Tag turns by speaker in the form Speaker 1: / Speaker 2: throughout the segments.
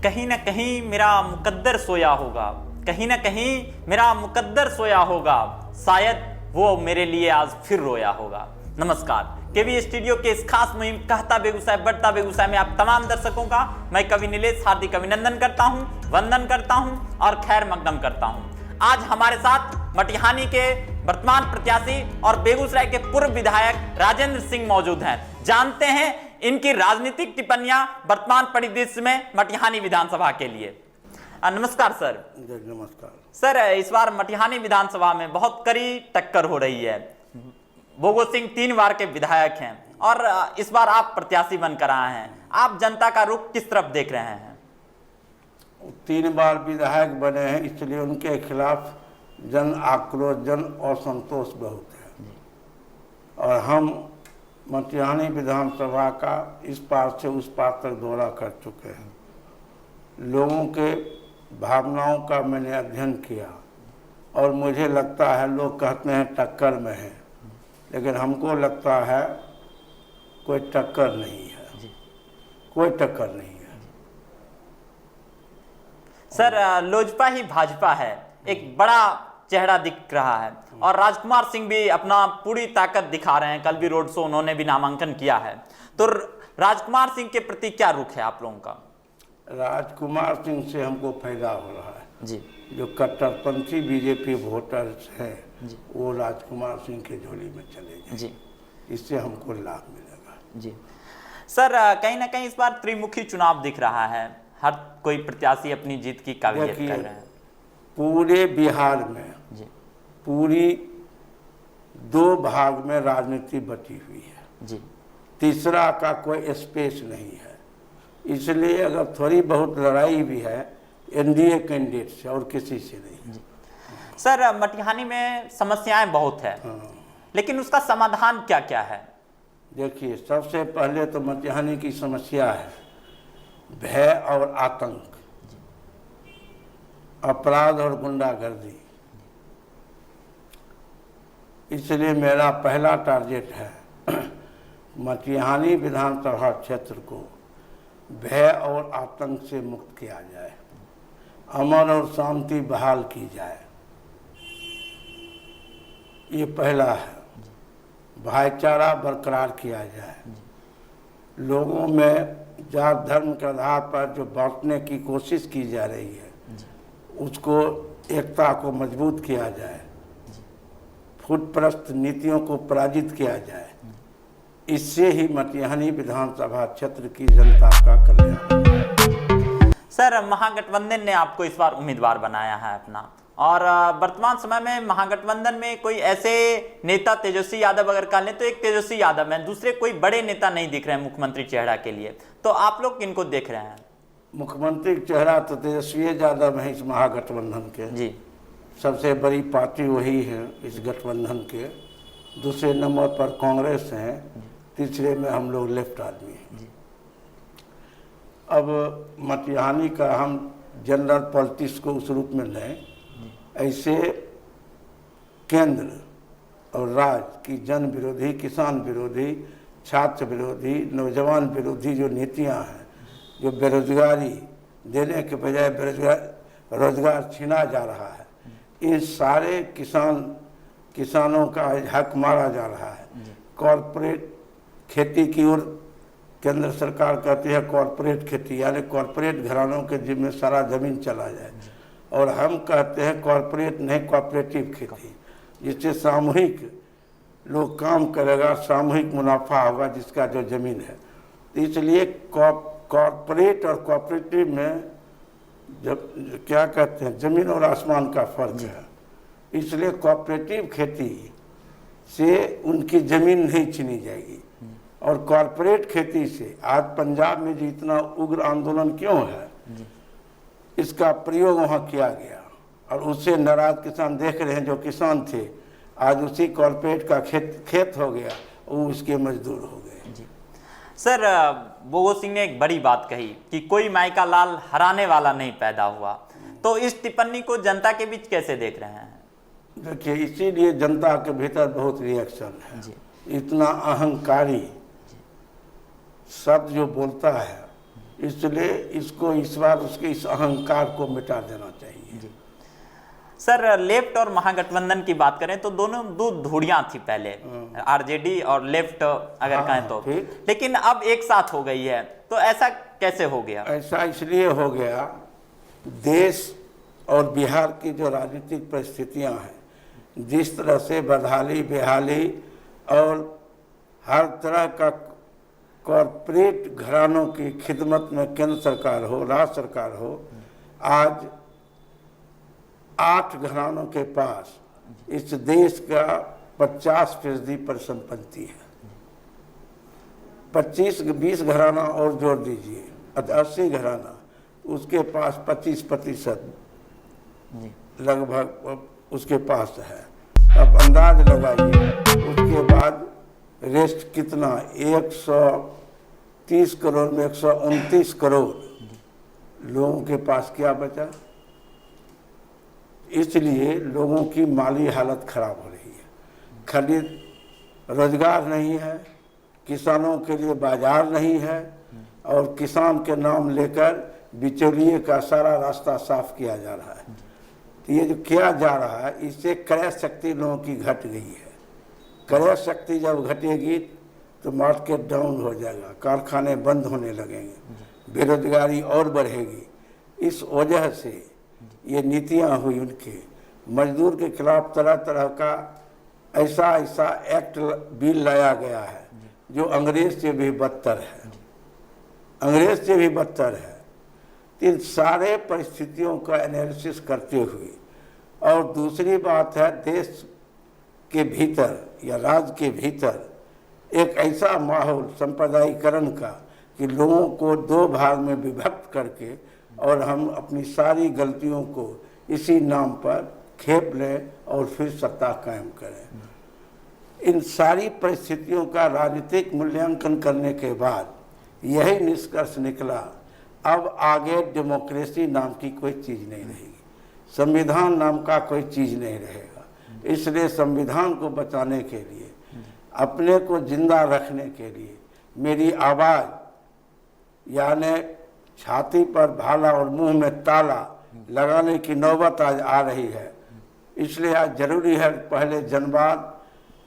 Speaker 1: कहीं ना कहीं मेरा मुकद्दर सोया होगा, कहीं ना कहीं मेरा मुकद्दर सोया होगा, शायद वो मेरे लिए आज फिर रोया होगा। नमस्कार, केवी स्टूडियो के इस खास मुहिम कहता बेगूसराय बढ़ता बेगूसराय में आप तमाम दर्शकों का मैं कवि नीलेश हार्दिक अभिनंदन करता हूं, वंदन करता हूं और खैर मकदम करता हूं। आज हमारे साथ मटिहानी के वर्तमान प्रत्याशी और बेगूसराय के पूर्व विधायक राजेंद्र सिंह मौजूद हैं। जानते हैं इनकी राजनीतिक टिप्पणियां वर्तमान परिदृश्य में मटिहानी विधानसभा के लिए। नमस्कार सर।
Speaker 2: नमस्कार
Speaker 1: सर, इस बार मटिहानी विधानसभा में बहुत कड़ी टक्कर हो रही है। बोगो सिंह 3 बार के विधायक हैं और इस बार आप प्रत्याशी बनकर आए हैं। आप जनता का रुख किस तरफ देख रहे हैं?
Speaker 2: 3 बार विधायक बने हैं, इसलिए उनके खिलाफ जन आक्रोश, जन असंतोष बहुत है। और हम मटिहानी विधानसभा का इस पार से उस पार तक दौरा कर चुके हैं। लोगों के भावनाओं का मैंने अध्ययन किया और मुझे लगता है, लोग कहते हैं टक्कर में है, लेकिन हमको लगता है कोई टक्कर नहीं है, कोई टक्कर नहीं है।
Speaker 1: सर, लोजपा ही भाजपा है, एक बड़ा चेहरा दिख रहा है और राजकुमार सिंह भी अपना पूरी ताकत दिखा रहे हैं। कल भी रोड शो उन्होंने भी नामांकन किया है। तो राजकुमार सिंह के प्रति क्या रुख है आप लोगों का?
Speaker 2: राजकुमार सिंह से हमको फायदा हो रहा है
Speaker 1: जी।
Speaker 2: जो कट्टरपंथी बीजेपी वोटर्स हैं वो राजकुमार सिंह के झोली में चले गए जी। इससे हमको लाभ मिलेगा
Speaker 1: जी। सर, कहीं ना कहीं इस बार त्रिमुखी चुनाव दिख रहा है, हर कोई प्रत्याशी अपनी जीत की काबिलियत कर रहे हैं।
Speaker 2: पूरे बिहार में
Speaker 1: जी।
Speaker 2: पूरी 2 भाग में राजनीति बटी हुई है
Speaker 1: जी। तीसरा
Speaker 2: का कोई स्पेस नहीं है। इसलिए अगर थोड़ी बहुत लड़ाई भी है एनडीए कैंडिडेट से और किसी से नहीं।
Speaker 1: सर, मटिहानी में समस्याएं बहुत है, लेकिन उसका समाधान क्या क्या है?
Speaker 2: देखिए, सबसे पहले तो मटिहानी की समस्या है भय और आतंक, अपराध और गुंडागर्दी। इसलिए मेरा पहला टारगेट है मटिहानी विधानसभा क्षेत्र को भय और आतंक से मुक्त किया जाए, अमन और शांति बहाल की जाए। ये पहला है। भाईचारा बरकरार किया जाए। लोगों में जात धर्म के आधार पर जो बांटने की कोशिश की जा रही है उसको एकता को मजबूत किया जाए। फुटप्रस्त नीतियों को पराजित किया जाए। इससे ही मटिहानी विधानसभा क्षेत्र की जनता का कल्याण।
Speaker 1: सर, महागठबंधन ने आपको इस बार उम्मीदवार बनाया है अपना, और वर्तमान समय में महागठबंधन में कोई ऐसे नेता, तेजस्वी यादव अगर कह लें तो एक तेजस्वी यादव है, दूसरे कोई बड़े नेता नहीं दिख रहे हैं मुख्यमंत्री चेहरा के लिए। तो आप लोग किनको देख रहे हैं?
Speaker 2: मुख्यमंत्री चेहरा तो तेजस्वी यादव है इस महागठबंधन के
Speaker 1: जी। सबसे
Speaker 2: बड़ी पार्टी वही है इस गठबंधन के। दूसरे नंबर पर कांग्रेस है, तीसरे में हम लोग लेफ्ट आदमी हैं। अब मटिहानी का हम जनरल पॉलिटिक्स को उस रूप में लें, ऐसे केंद्र और राज्य की जन विरोधी, किसान विरोधी, छात्र विरोधी, नौजवान विरोधी जो नीतियां हैं, जो बेरोजगारी देने के बजाय रोजगार छीना जा रहा है, इन सारे किसानों का हक मारा जा रहा है। कॉरपोरेट खेती की ओर केंद्र सरकार कहती है कॉरपोरेट खेती, यानी कॉरपोरेट घरानों के जिम्मे सारा जमीन चला जाए, और हम कहते हैं कॉरपोरेट नहीं, कॉपरेटिव खेती, जिससे सामूहिक लोग काम करेगा, सामूहिक मुनाफा होगा जिसका जो जमीन है। तो इसलिए कॉरपोरेट और कॉपरेटिव में जब क्या कहते हैं जमीन और आसमान का फर्क है। इसलिए कॉपरेटिव खेती से उनकी जमीन नहीं छीनी जाएगी। और कॉरपोरेट खेती से आज पंजाब में जो इतना उग्र आंदोलन क्यों है, इसका प्रयोग वहाँ किया गया और उससे नाराज किसान देख रहे हैं। जो किसान थे आज उसी कॉरपोरेट का खेत हो गया, वो उसके मजदूर हो गए।
Speaker 1: सर, बोगो सिंह ने एक बड़ी बात कही कि कोई माई का लाल हराने वाला नहीं पैदा हुआ। तो इस टिप्पणी को जनता के बीच कैसे देख रहे हैं?
Speaker 2: देखिए, इसीलिए जनता के भीतर बहुत रिएक्शन है जी। इतना अहंकारी शब्द जो बोलता है इसलिए इसको इस बार उसके इस अहंकार को मिटा देना चाहिए।
Speaker 1: सर, लेफ्ट और महागठबंधन की बात करें तो दोनों दो धुड़ियां थी पहले, आरजेडी और लेफ्ट अगर कहें तो, लेकिन अब एक साथ हो गई है, तो ऐसा कैसे हो गया?
Speaker 2: ऐसा इसलिए हो गया, देश और बिहार की जो राजनीतिक परिस्थितियां हैं, जिस तरह से बदहाली बेहाली और हर तरह का कॉरपोरेट घरानों की खिदमत में केंद्र सरकार हो, राज्य सरकार हो, आज 8 घरानों के पास इस देश का 50% परिसंपत्ति है। 25-20 घराना और जोड़ दीजिए, 80 घराना, उसके पास 25% लगभग उसके पास है। अब अंदाज लगाइए उसके बाद रेस्ट कितना, 130 करोड़ में 129 करोड़ लोगों के पास क्या बचा। इसलिए लोगों की माली हालत खराब हो रही है, खरीद रोजगार नहीं है, किसानों के लिए बाजार नहीं है, और किसान के नाम लेकर बिचौलिए का सारा रास्ता साफ किया जा रहा है। तो ये जो किया जा रहा है, इससे क्रय शक्ति लोगों की घट गई है। क्रय शक्ति जब घटेगी तो मार्केट डाउन हो जाएगा, कारखाने बंद होने लगेंगे, बेरोजगारी और बढ़ेगी। इस वजह से ये नीतियां हुई उनके, मजदूर के खिलाफ तरह तरह का ऐसा एक्ट बिल लाया गया है जो अंग्रेज से भी बदतर है, अंग्रेज से भी बदतर है। इन सारे परिस्थितियों का एनालिसिस करते हुए, और दूसरी बात है देश के भीतर या राज्य के भीतर एक ऐसा माहौल सांप्रदायिकरण का कि लोगों को 2 भाग में विभक्त करके और हम अपनी सारी गलतियों को इसी नाम पर खेप लें और फिर सत्ता कायम करें। इन सारी परिस्थितियों का राजनीतिक मूल्यांकन करने के बाद यही निष्कर्ष निकला, अब आगे डेमोक्रेसी नाम की कोई चीज़ नहीं रहेगी, संविधान नाम का कोई चीज़ नहीं रहेगा। इसलिए संविधान को बचाने के लिए, अपने को जिंदा रखने के लिए मेरी आवाज़ यानी छाती पर भाला और मुंह में ताला लगाने की नौबत आज आ रही है। इसलिए आज जरूरी है पहले जनवाद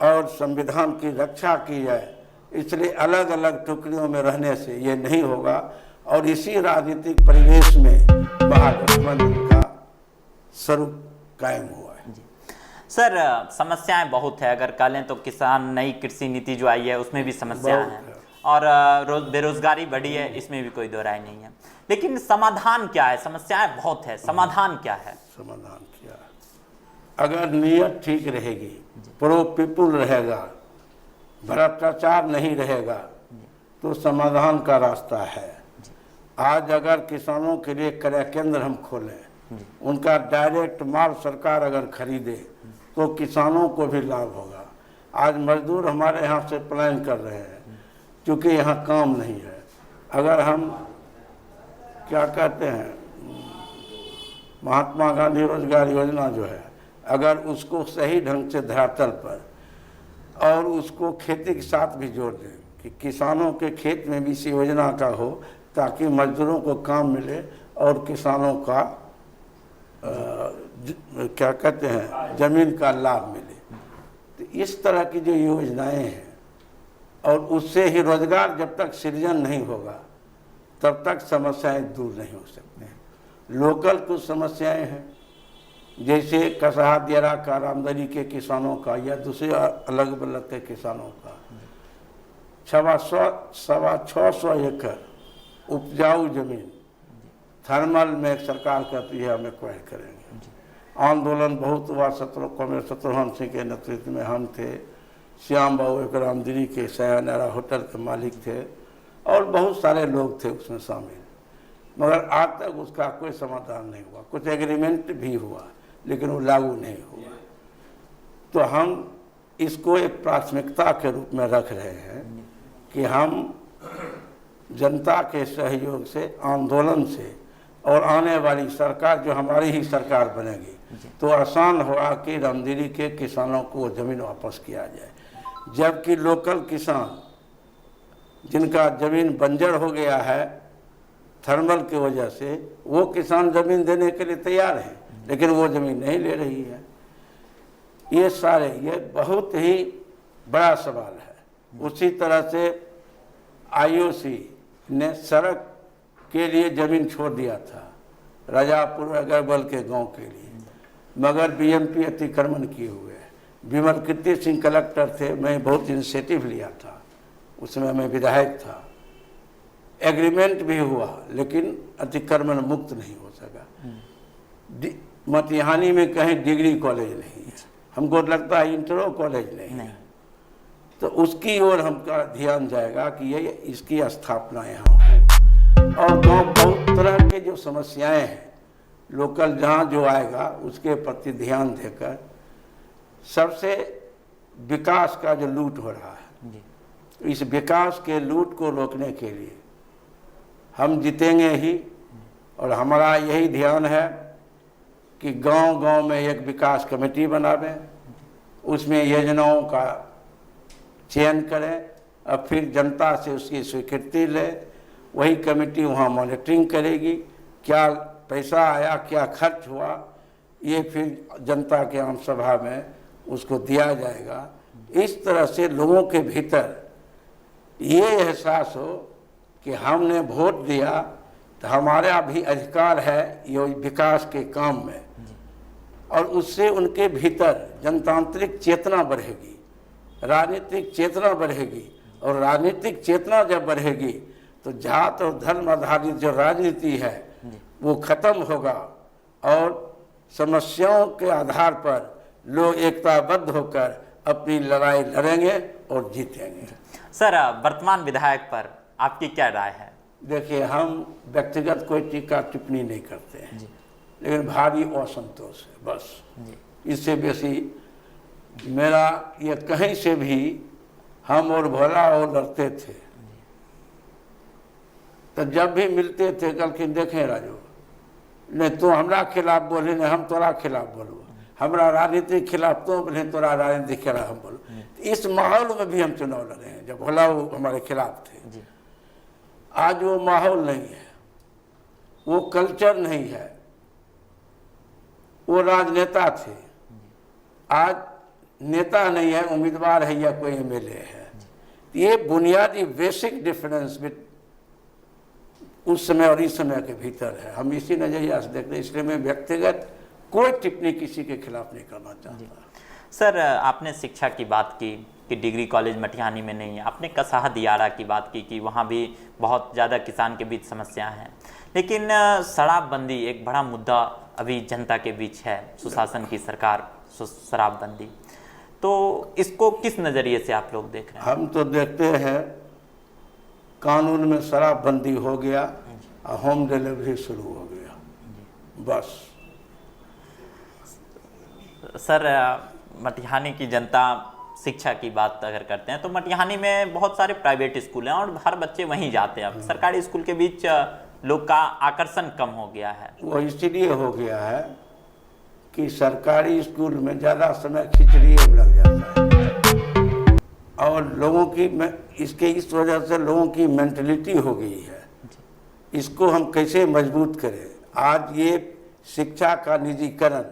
Speaker 2: और संविधान की रक्षा की जाए। इसलिए अलग अलग टुकड़ियों में रहने से ये नहीं होगा, और इसी राजनीतिक परिवेश में महागठबंधन का स्वरूप कायम हुआ है।
Speaker 1: सर, समस्याएं बहुत है, अगर कह लें तो किसान नई कृषि नीति जो आई है उसमें भी समस्याएं हैं, और बेरोजगारी बढ़ी है, इसमें भी कोई दो राय नहीं है। लेकिन समाधान क्या है? समस्याएं बहुत है, समाधान क्या है?
Speaker 2: समाधान क्या है? अगर नीयत ठीक रहेगी, प्रो पीपुल रहेगा, भ्रष्टाचार नहीं रहेगा, तो समाधान का रास्ता है। आज अगर किसानों के लिए क्रय केंद्र हम खोलें, उनका डायरेक्ट माल सरकार अगर खरीदे तो किसानों को भी लाभ होगा। आज मजदूर हमारे यहाँ से पलायन कर रहे हैं क्योंकि यहाँ काम नहीं है। अगर हम क्या कहते हैं, महात्मा गांधी रोजगार योजना जो है, अगर उसको सही ढंग से धरातल पर और उसको खेती के साथ भी जोड़ दें कि किसानों के खेत में भी इस योजना का हो, ताकि मजदूरों को काम मिले और किसानों का क्या कहते हैं जमीन का लाभ मिले। तो इस तरह की जो योजनाएं हैं, और उससे ही रोजगार जब तक सृजन नहीं होगा तब तक समस्याएं दूर नहीं हो सकते हैं। लोकल कुछ समस्याएं हैं, जैसे कसाहा दियारा का, रामदरी के किसानों का या दूसरे अलग अलग के किसानों का 600 एकड़ उपजाऊ जमीन थर्मल में सरकार कहती है हम एक्वायर करेंगे। आंदोलन बहुत हुआ, कॉमरेड शत्रुघ्न सिंह के नेतृत्व में हम थे, श्याम बाबू एक रामदरी के सयानारा होटल के मालिक थे, और बहुत सारे लोग थे उसमें शामिल, मगर आज तक उसका कोई समाधान नहीं हुआ। कुछ एग्रीमेंट भी हुआ लेकिन वो लागू नहीं हुआ। तो हम इसको एक प्राथमिकता के रूप में रख रहे हैं कि हम जनता के सहयोग से, आंदोलन से, और आने वाली सरकार जो हमारी ही सरकार बनेगी तो आसान होगा कि रामदरी के किसानों को ज़मीन वापस किया जाए। जबकि लोकल किसान जिनका ज़मीन बंजर हो गया है थर्मल की वजह से वो किसान ज़मीन देने के लिए तैयार हैं, लेकिन वो ज़मीन नहीं ले रही है। ये बहुत ही बड़ा सवाल है। उसी तरह से आईओसी ने सड़क के लिए ज़मीन छोड़ दिया था राजापुर अगरबल के गांव के लिए, मगर बीएमपी अतिक्रमण किए हुए है। विमल कीर्ति सिंह कलेक्टर थे, मैं बहुत इनिशिएटिव लिया था, उसमें मैं विधायक था, एग्रीमेंट भी हुआ, लेकिन अतिक्रमण मुक्त नहीं हो सका। मटिहानी में कहीं डिग्री कॉलेज नहीं है, हमको लगता है इंटरो कॉलेज नहीं है, तो उसकी ओर हमका ध्यान जाएगा कि ये इसकी स्थापना यहाँ हो। और गाँव बहुत तरह के जो समस्याएं हैं लोकल जहाँ जो आएगा उसके प्रति ध्यान देकर, सबसे विकास का जो लूट हो रहा है, इस विकास के लूट को रोकने के लिए हम जीतेंगे ही। और हमारा यही ध्यान है कि गांव-गांव में एक विकास कमेटी बनावें, उसमें योजनाओं का चयन करें और फिर जनता से उसकी स्वीकृति लें। वही कमेटी वहाँ मॉनिटरिंग करेगी, क्या पैसा आया, क्या खर्च हुआ, ये फिर जनता के आम सभा में उसको दिया जाएगा। इस तरह से लोगों के भीतर ये एहसास हो कि हमने वोट दिया तो हमारा भी अधिकार है ये विकास के काम में, और उससे उनके भीतर जनतांत्रिक चेतना बढ़ेगी, राजनीतिक चेतना बढ़ेगी। और राजनीतिक चेतना जब बढ़ेगी तो जात और धर्म आधारित जो राजनीति है वो खत्म होगा और समस्याओं के आधार पर लोग एकताबद्ध होकर अपनी लड़ाई लड़ेंगे और जीतेंगे।
Speaker 1: सर, वर्तमान विधायक पर आपकी क्या राय है?
Speaker 2: देखिए, हम व्यक्तिगत कोई टीका टिप्पणी नहीं करते हैं, लेकिन भारी असंतोष है बस। इससे बेसी मेरा ये कहीं से भी हम और भोला और लड़ते थे, तो जब भी मिलते थे कल देखें राजू, नहीं तो हमरा खिलाफ बोले, नहीं हम तोरा खिलाफ बोलो, हमरा राजनीतिक खिलाफ तो बोले, तोरा राजनीतिक खिलाफ हम बोलो। इस माहौल में भी हम चुनाव लड़े हैं जब भोला वो हमारे खिलाफ थे। आज वो माहौल नहीं है, वो कल्चर नहीं है, वो राजनेता थे, आज नेता नहीं है, उम्मीदवार है या कोई एमएलए है। ये बुनियादी बेसिक डिफरेंस उस समय और इस समय के भीतर है। हम इसी नजरिया से देखते हैं, इसलिए मैं व्यक्तिगत कोई टिप्पणी किसी के खिलाफ नहीं करना चाहता।
Speaker 1: सर, आपने शिक्षा की बात की कि डिग्री कॉलेज मटिहानी में नहीं है, आपने कसाहा दियारा की बात की कि वहाँ भी बहुत ज़्यादा किसान के बीच समस्या हैं, लेकिन शराबबंदी एक बड़ा मुद्दा अभी जनता के बीच है। सुशासन की सरकार, शराबबंदी, तो इसको किस नज़रिए से आप लोग देख रहे हैं?
Speaker 2: हम तो देखते हैं कानून में शराबबंदी हो गया और होम डिलीवरी शुरू हो गया, बस।
Speaker 1: सर, मटिहानी की जनता शिक्षा की बात अगर करते हैं तो मटिहानी में बहुत सारे प्राइवेट स्कूल हैं और हर बच्चे वहीं जाते हैं। अब सरकारी स्कूल के बीच लोग का आकर्षण कम हो गया है।
Speaker 2: वो इसलिए हो गया है कि सरकारी स्कूल में ज़्यादा समय खिचड़ी में लग जाता है और लोगों की इस वजह से लोगों की मेंटलिटी हो गई है। इसको हम कैसे मजबूत करें? आज ये शिक्षा का निजीकरण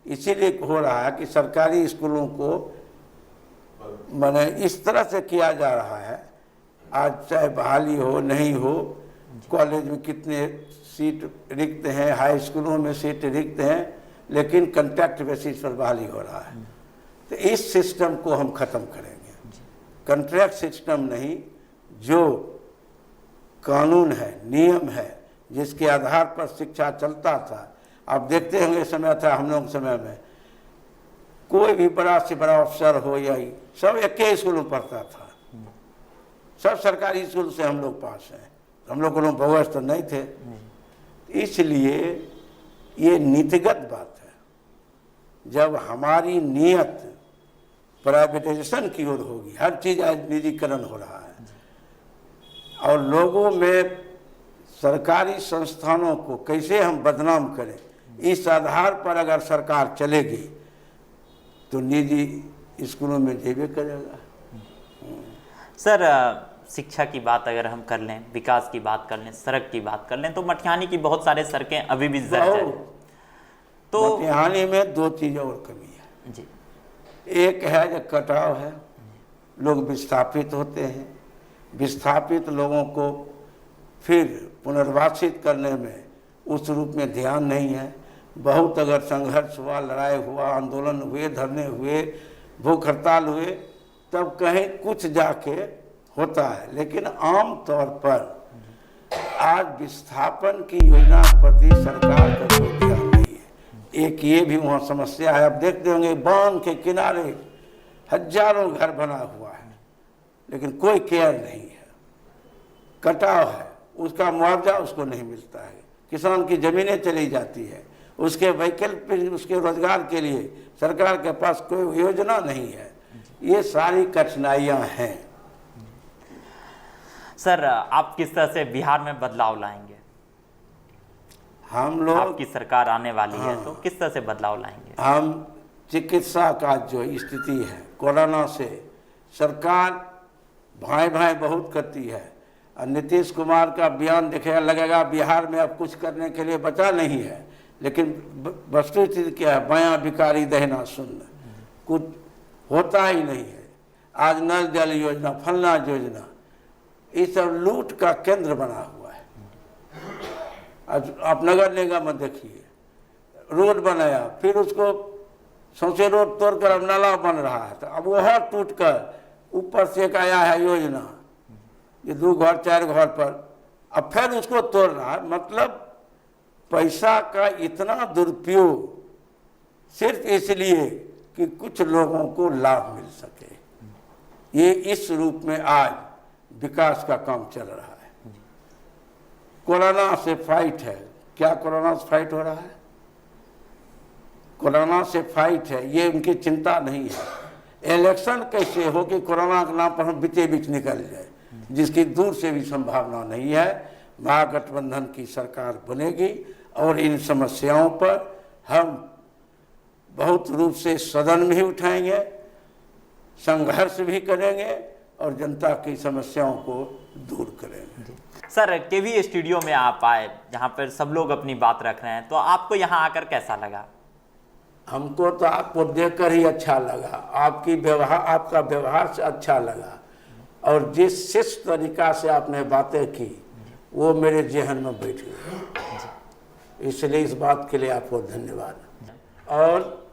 Speaker 2: इसीलिए हो रहा है कि सरकारी स्कूलों को माने इस तरह से किया जा रहा है। आज चाहे बहाली हो नहीं हो, कॉलेज में कितने सीट रिक्त हैं, हाई स्कूलों में सीट रिक्त हैं, लेकिन कॉन्ट्रैक्ट बेसिस पर बहाली हो रहा है। तो इस सिस्टम को हम ख़त्म करेंगे। कॉन्ट्रैक्ट सिस्टम नहीं, जो कानून है, नियम है, जिसके आधार पर शिक्षा चलता था। आप देखते होंगे, समय था हम लोग समय में कोई भी बड़ा से बड़ा अफसर हो या सब एक ही स्कूल में पढ़ता था, सब सरकारी स्कूल से हम लोग पास हैं, हम लोग को बोगस तो नहीं थे। इसलिए ये नीतिगत बात है। जब हमारी नियत प्राइवेटाइजेशन की ओर होगी, हर चीज़ आज निजीकरण हो रहा है और लोगों में सरकारी संस्थानों को कैसे हम बदनाम करें, इस आधार पर अगर सरकार चलेगी तो निजी स्कूलों में जेबे करेगा।
Speaker 1: सर, शिक्षा की बात अगर हम कर लें, विकास की बात कर लें, सड़क की बात कर लें, तो मटिहानी की बहुत सारे सड़कें अभी भी जर्जर हैं। तो
Speaker 2: मटिहानी में दो चीज़ और कमी है
Speaker 1: जी,
Speaker 2: एक है जो कटाव है, लोग विस्थापित होते हैं, विस्थापित लोगों को फिर पुनर्वासित करने में उस रूप में ध्यान नहीं है। बहुत अगर संघर्ष हुआ, लड़ाई हुआ, आंदोलन हुए, धरने हुए, भूख हड़ताल हुए, तब कहीं कुछ जाके होता है, लेकिन आम तौर पर आज विस्थापन की योजना के प्रति सरकार का कोई ध्यान नहीं है। एक ये भी वहाँ समस्या है, आप देखते होंगे बांध के किनारे हजारों घर बना हुआ है, लेकिन कोई केयर नहीं है। कटाव है, उसका मुआवजा उसको नहीं मिलता है, किसान की ज़मीनें चली जाती है, उसके वैकल्पिक उसके रोजगार के लिए सरकार के पास कोई योजना नहीं है। ये सारी कठिनाइयाँ हैं।
Speaker 1: सर आप किस तरह से बिहार में बदलाव लाएंगे?
Speaker 2: हम लोग,
Speaker 1: आपकी सरकार आने वाली है,
Speaker 2: हाँ,
Speaker 1: तो किस तरह से बदलाव लाएंगे?
Speaker 2: हम चिकित्सा का जो स्थिति है, कोरोना से सरकार भाई भाई बहुत करती है, और नीतीश कुमार का बयान दिखेगा लगेगा बिहार में अब कुछ करने के लिए बचा नहीं है, लेकिन वस्तुस्थिति क्या है, बयां बिकारी दहना सुन्न, कुछ होता ही नहीं है। आज नल जल योजना, फलना योजना, ये सब लूट का केंद्र बना हुआ है। आज आप नगर निगम में देखिए, रोड बनाया, फिर उसको सौंसे रोड तोड़कर अब नाला बन रहा है, तो अब वह टूट कर ऊपर से एक आया है योजना, ये 2 घर 4 घर पर, अब फिर उसको तोड़ रहा है। मतलब पैसा का इतना दुरुपयोग सिर्फ इसलिए कि कुछ लोगों को लाभ मिल सके, ये इस रूप में आज विकास का काम चल रहा है। कोरोना से फाइट है, क्या कोरोना से फाइट हो रहा है? कोरोना से फाइट है, ये उनकी चिंता नहीं है। इलेक्शन कैसे हो कि कोरोना के नाम पर हम बीते बीच निकल जाए, जिसकी दूर से भी संभावना नहीं है। महागठबंधन की सरकार बनेगी और इन समस्याओं पर हम बहुत रूप से सदन में ही उठाएंगे, संघर्ष भी करेंगे और जनता की समस्याओं को दूर करेंगे।
Speaker 1: सर केवी स्टूडियो में आप आए, जहाँ पर सब लोग अपनी बात रख रहे हैं, तो आपको यहाँ आकर कैसा लगा?
Speaker 2: हमको तो आपको देखकर ही अच्छा लगा, आपका व्यवहार से अच्छा लगा, और जिस शिष्ट तरीका से आपने बातें की वो मेरे जहन में बैठ गई, इसलिए इस बात के लिए आपको धन्यवाद। और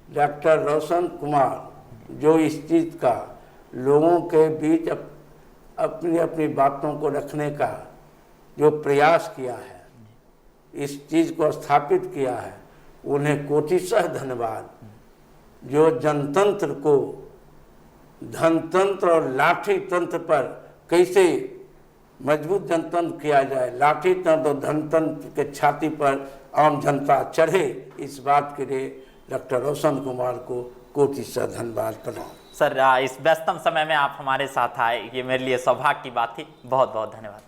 Speaker 2: डॉक्टर रोशन कुमार जो इस चीज़ का लोगों के बीच अपनी अपनी बातों को रखने का जो प्रयास किया है, इस चीज़ को स्थापित किया है, उन्हें कोटिशः धन्यवाद। जो जनतंत्र को धनतंत्र और लाठी तंत्र पर कैसे मजबूत जनतंत्र किया जाए, लाठी तंत्र और धनतंत्र के छाती पर आम जनता चढ़े, इस बात के लिए डॉक्टर रोशन कुमार को कोटिशः धन्यवाद प्रणाम।
Speaker 1: सर इस व्यस्तम समय में आप हमारे साथ आए, ये मेरे लिए सौभाग्य की बात थी। बहुत बहुत धन्यवाद।